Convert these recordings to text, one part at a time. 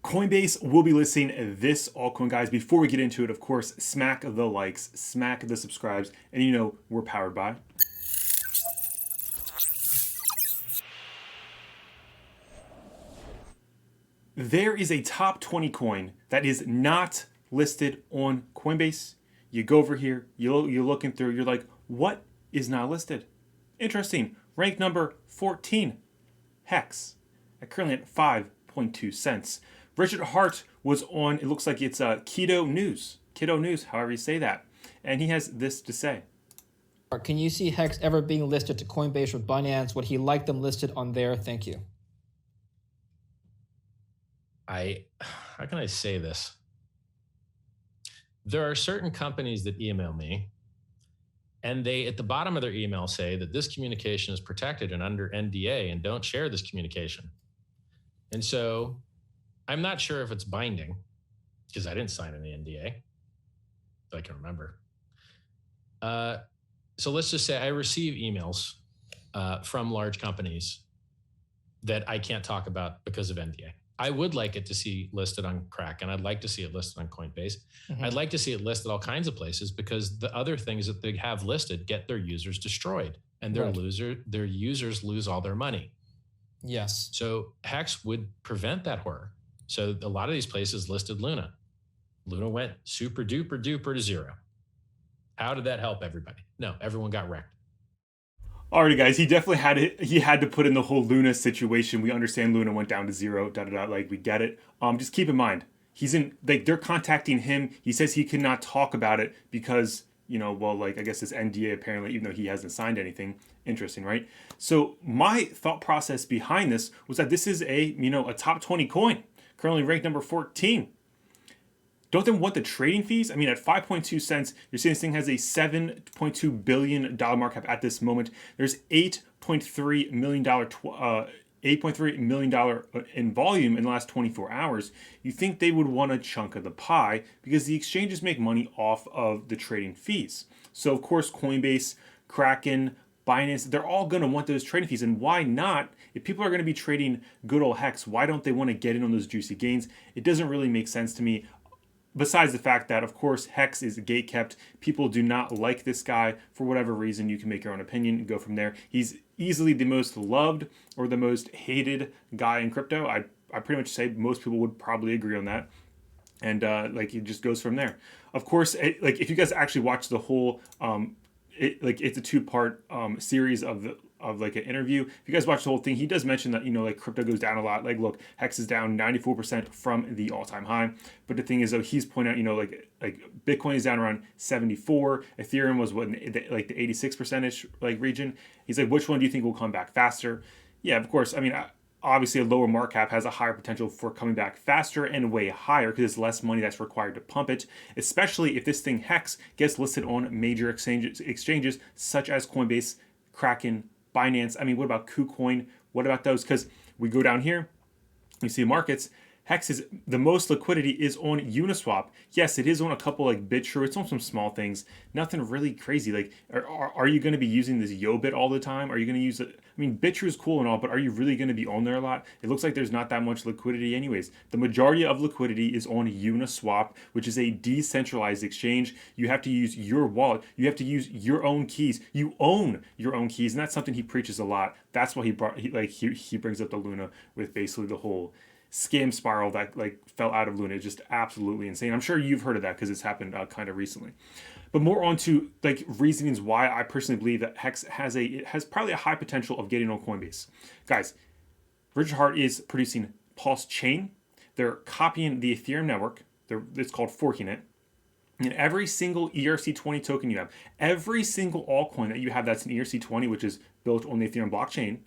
Coinbase will be listing this altcoin, guys. Before we get into it, of course, smack the likes, smack the subscribes, and you know we're powered by. There is a top 20 coin that is not listed on Coinbase. You go over here, you're looking through, you're like, what is not listed? Interesting. Rank number 14, Hex, currently at 5.2 cents. Richard Hart was on, it looks like it's Keto News, however you say that. And he has this to say. Can you see Hex ever being listed to Coinbase or Binance? Would he like them listed on there? Thank you. How can I say this? There are certain companies that email me, and they, at the bottom of their email, say that this communication is protected and under NDA and don't share this communication. And so I'm not sure if it's binding because I didn't sign any NDA, if I can remember. So let's just say I receive emails from large companies that I can't talk about because of NDA. I would like it to see listed on Kraken. I'd like to see it listed on Coinbase. Mm-hmm. I'd like to see it listed all kinds of places because the other things that they have listed get their users destroyed and their users lose all their money. Yes. So Hex would prevent that horror. So a lot of these places listed Luna. Luna went super duper duper to zero. How did that help everybody? No, everyone got wrecked. Alrighty, guys, he definitely had to put in the whole Luna situation. We understand Luna went down to zero, like we get it. Just keep in mind, they're contacting him. He says he cannot talk about it because, I guess it's NDA apparently, even though he hasn't signed anything. Interesting, right? So my thought process behind this was that this is a top 20 coin, currently ranked number 14. Don't they want the trading fees? I mean, at 5.2 cents, you're saying this thing has a $7.2 billion market cap at this moment. There's $8.3 million in volume in the last 24 hours. You think they would want a chunk of the pie because the exchanges make money off of the trading fees. So, of course, Coinbase, Kraken, Binance, they're all going to want those trading fees. And why not? If people are going to be trading good old Hex, why don't they want to get in on those juicy gains? It doesn't really make sense to me. Besides the fact that, of course, Hex is gatekept. People do not like this guy for whatever reason. You can make your own opinion and go from there. He's easily the most loved or the most hated guy in crypto. I pretty much say most people would probably agree on that. And it just goes from there. Of course, if you guys actually watch the whole, it's a two-part series of an interview. If you guys watch the whole thing, he does mention that, crypto goes down a lot. Look, Hex is down 94% from the all-time high. But the thing is, though, he's pointing out, Bitcoin is down around 74. Ethereum was the 86%-ish region. He's like, which one do you think will come back faster? Yeah, of course. I mean, obviously a lower market cap has a higher potential for coming back faster and way higher because there's less money that's required to pump it, especially if this thing Hex gets listed on major exchanges such as Coinbase, Kraken, Binance. I mean, what about KuCoin? What about those? Because we go down here, we see markets. Hex is the most liquidity is on Uniswap. Yes, it is on a couple BitTrue. It's on some small things. Nothing really crazy. Are you going to be using this YoBit all the time? Are you going to use it? I mean, BitTrue is cool and all, but are you really going to be on there a lot? It looks like there's not that much liquidity anyways. The majority of liquidity is on Uniswap, which is a decentralized exchange. You have to use your wallet. You have to use your own keys. You own your own keys, and that's something he preaches a lot. That's why he brings up the Luna with basically the whole scam spiral that fell out of Luna. It's just absolutely insane. I'm sure you've heard of that because it's happened kind of recently. But more on to reasonings why I personally believe that Hex has probably a high potential of getting on Coinbase. Guys, Richard Hart is producing Pulsechain. They're copying the Ethereum network. It's called forking it. And every single ERC20 token you have, every single altcoin that you have that's an ERC20, which is built on the Ethereum blockchain,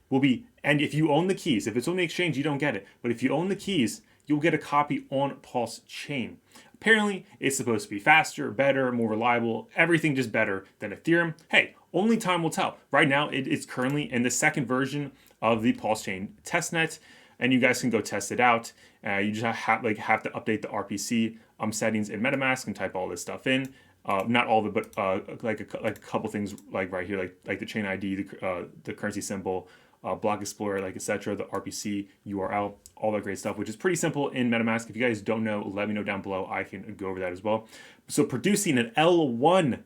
will be, and if you own the keys, if it's on the exchange, you don't get it. But if you own the keys, you'll get a copy on Pulsechain. Apparently, it's supposed to be faster, better, more reliable, everything just better than Ethereum. Hey, only time will tell. Right now, it's currently in the second version of the Pulsechain testnet, and you guys can go test it out. You just have to update the RPC settings in MetaMask and type all this stuff in. Not all of it, but a couple things right here, like the chain ID, the currency symbol, block explorer, like etc., the RPC URL, all that great stuff, which is pretty simple in MetaMask. If you guys don't know, let me know down below. I can go over that as well. So producing an L1,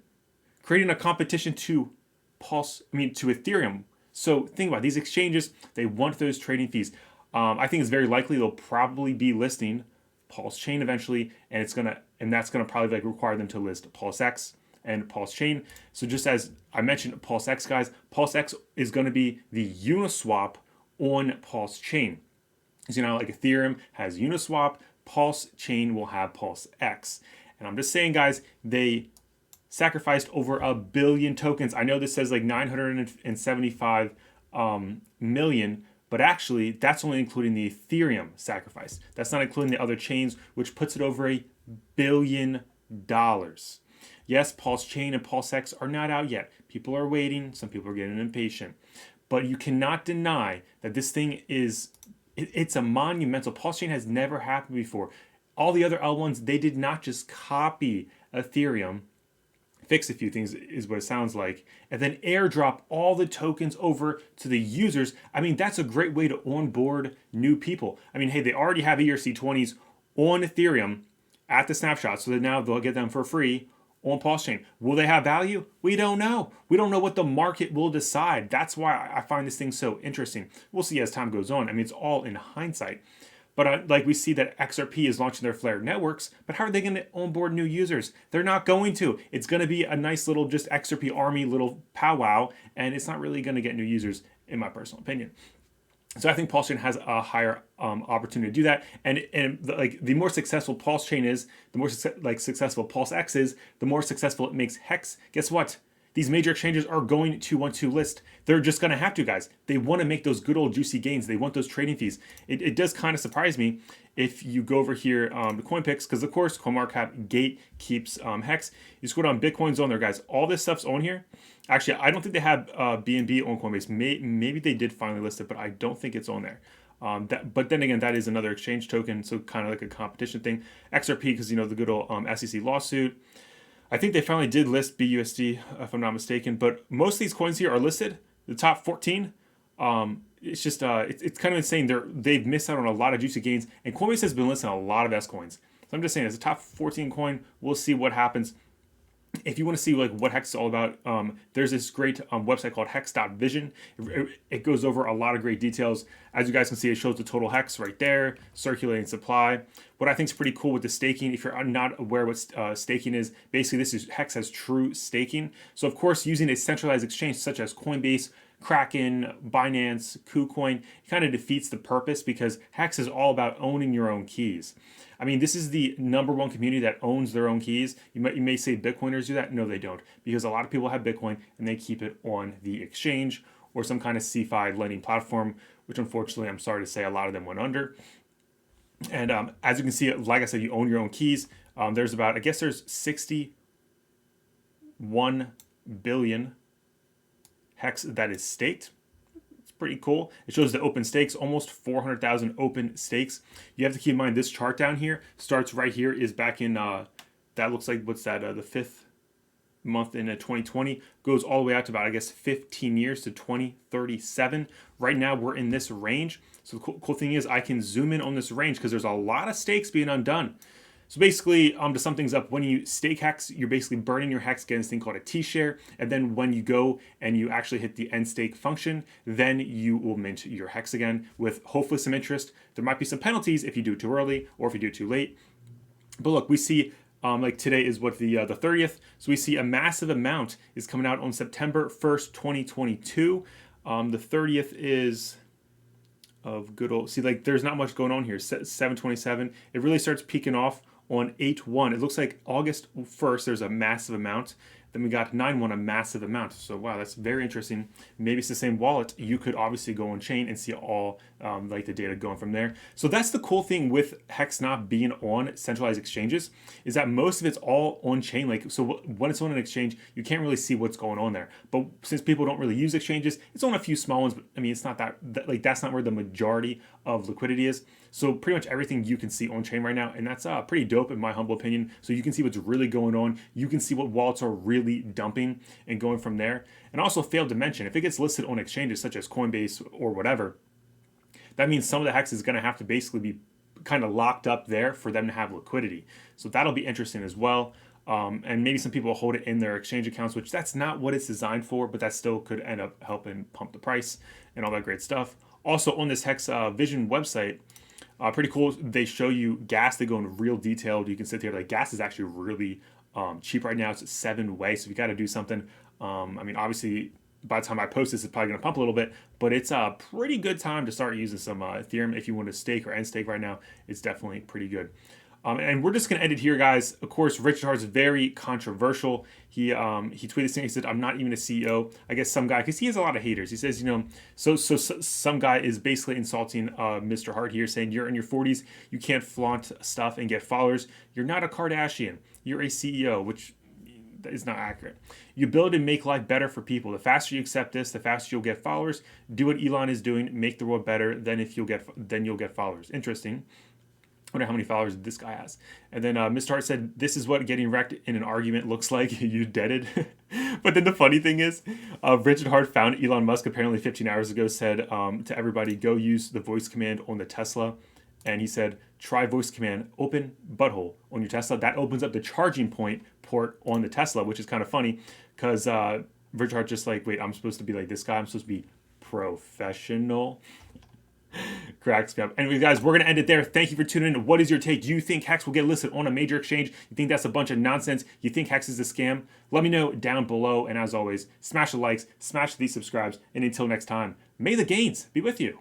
creating a competition to to Ethereum. So think about it. These exchanges, they want those trading fees. I think it's very likely they'll probably be listing Pulsechain eventually, and that's gonna probably like require them to list Pulsex and Pulsechain. So just as I mentioned, Pulsex guys, Pulsex is going to be the Uniswap on Pulsechain. So like Ethereum has Uniswap, Pulsechain will have Pulsex. And I'm just saying, guys, they sacrificed over 1 billion tokens. I know this says like 975 million, but actually that's only including the Ethereum sacrifice. That's not including the other chains, which puts it over $1 billion. Yes, Pulsechain and Pulsex are not out yet. People are waiting. Some people are getting impatient. But you cannot deny that this thing it's a monumental. Pulsechain has never happened before. All the other L1s, they did not just copy Ethereum, fix a few things is what it sounds like, and then airdrop all the tokens over to the users. I mean, that's a great way to onboard new people. I mean, hey, they already have ERC20s on Ethereum at the snapshot, so that now they'll get them for free on Pulsechain. Will they have value? We don't know. We don't know what the market will decide. That's why I find this thing so interesting. We'll see as time goes on. I mean, it's all in hindsight. But like we see that XRP is launching their Flare networks, but how are they going to onboard new users? They're not going to. It's going to be a nice little just XRP army little powwow, and it's not really going to get new users, in my personal opinion. So I think Pulsechain has a higher opportunity to do that, and the more successful Pulsechain is, the more successful Pulsex is, the more successful it makes Hex. Guess what? These major exchanges are going to want to list. They're just going to have to, guys. They want to make those good old juicy gains. They want those trading fees. It does kind of surprise me if you go over here to CoinPix, because of course CoinMarketCap gate keeps Hex. You scroll down, Bitcoin's on there, guys. All this stuff's on here. Actually, I don't think they have BNB on Coinbase. Maybe they did finally list it, but I don't think it's on there. But then again, that is another exchange token, so kind of like a competition thing. XRP, because the good old SEC lawsuit. I think they finally did list BUSD, if I'm not mistaken. But most of these coins here are listed. The top 14. It's just it's kind of insane. They've missed out on a lot of juicy gains, and Coinbase has been listing a lot of S coins. So I'm just saying, as a top 14 coin, we'll see what happens. If you want to see like what Hex is all about, there's this great website called hex.vision. It goes over a lot of great details. As you guys can see, it shows the total Hex right there, circulating supply. What I think is pretty cool with the staking, if you're not aware what staking is, basically this is Hex has true staking. So of course, using a centralized exchange such as Coinbase, Kraken, Binance, KuCoin, it kind of defeats the purpose, because Hex is all about owning your own keys. I mean, this is the #1 community that owns their own keys. You may say Bitcoiners do that. No, they don't, because a lot of people have Bitcoin and they keep it on the exchange or some kind of CeFi lending platform, which unfortunately, I'm sorry to say, a lot of them went under. And as you can see, like I said, you own your own keys. There's about, I guess there's 61 billion Hex that is staked. Pretty cool. It shows the open stakes, almost 400,000 open stakes. You have to keep in mind this chart down here starts right here, is back in that looks like, what's that, the 5th month in 2020, goes all the way out to about, I guess, 15 years to 2037. Right now we're in this range. So the cool thing is I can zoom in on this range because there's a lot of stakes being undone. So basically, to sum things up, when you stake Hex, you're basically burning your Hex, getting this thing called a T-share. And then when you go and you actually hit the end stake function, then you will mint your Hex again with hopefully some interest. There might be some penalties if you do it too early or if you do it too late. But look, we see like today is what the 30th. So we see a massive amount is coming out on September 1st, 2022. The 30th is of good old, see, like there's not much going on here. 727. It really starts peaking off on 8/1. It looks like August 1st, there's a massive amount. Then we got 9/1, a massive amount. So wow, that's very interesting. Maybe it's the same wallet. You could obviously go on chain and see all like the data going from there. So that's the cool thing with Hex not being on centralized exchanges, is that most of it's all on chain. Like, so when it's on an exchange, you can't really see what's going on there. But since people don't really use exchanges, it's on a few small ones. But I mean, it's not that like that's not where the majority of liquidity is. So pretty much everything you can see on chain right now, and that's pretty dope in my humble opinion. So you can see what's really going on. You can see what wallets are really dumping and going from there. And also failed to mention, if it gets listed on exchanges such as Coinbase or whatever, that means some of the hex is going to have to basically be kind of locked up there for them to have liquidity. So that'll be interesting as well. And maybe some people will hold it in their exchange accounts, which that's not what it's designed for, but that still could end up helping pump the price and all that great stuff. Also on this Hex Vision website, pretty cool. They show you gas. They go into real detail. You can sit there like gas is actually really cheap right now. It's at 7 way. So if you got to do something, I mean, obviously by the time I post this, it's probably going to pump a little bit, but it's a pretty good time to start using some Ethereum if you want to stake or end stake right now. It's definitely pretty good. And we're just going to end it here, guys. Of course, Richard Hart's very controversial. He tweeted this thing. He said, "I'm not even a CEO." I guess some guy, because he has a lot of haters. He says, so some guy is basically insulting Mr. Hart here, saying you're in your 40s, you can't flaunt stuff and get followers. You're not a Kardashian. You're a CEO, which is not accurate. You build and make life better for people. The faster you accept this, the faster you'll get followers. Do what Elon is doing. Make the world better. Then you'll get followers. Interesting. I wonder how many followers this guy has. And then Mr. Hart said, "This is what getting wrecked in an argument looks like." You deaded. But then the funny thing is, Richard Hart found Elon Musk apparently 15 hours ago said to everybody, go use the voice command on the Tesla. And he said, try voice command, open butthole on your Tesla. That opens up the charging port on the Tesla, which is kind of funny because Richard Hart just like, wait, I'm supposed to be like this guy. I'm supposed to be professional. Cracks me up. Anyway, guys, we're going to end it there. Thank you for tuning in. What is your take? Do you think Hex will get listed on a major exchange? You think that's a bunch of nonsense? You think Hex is a scam? Let me know down below. And as always, smash the likes, smash the subscribes. And until next time, may the gains be with you.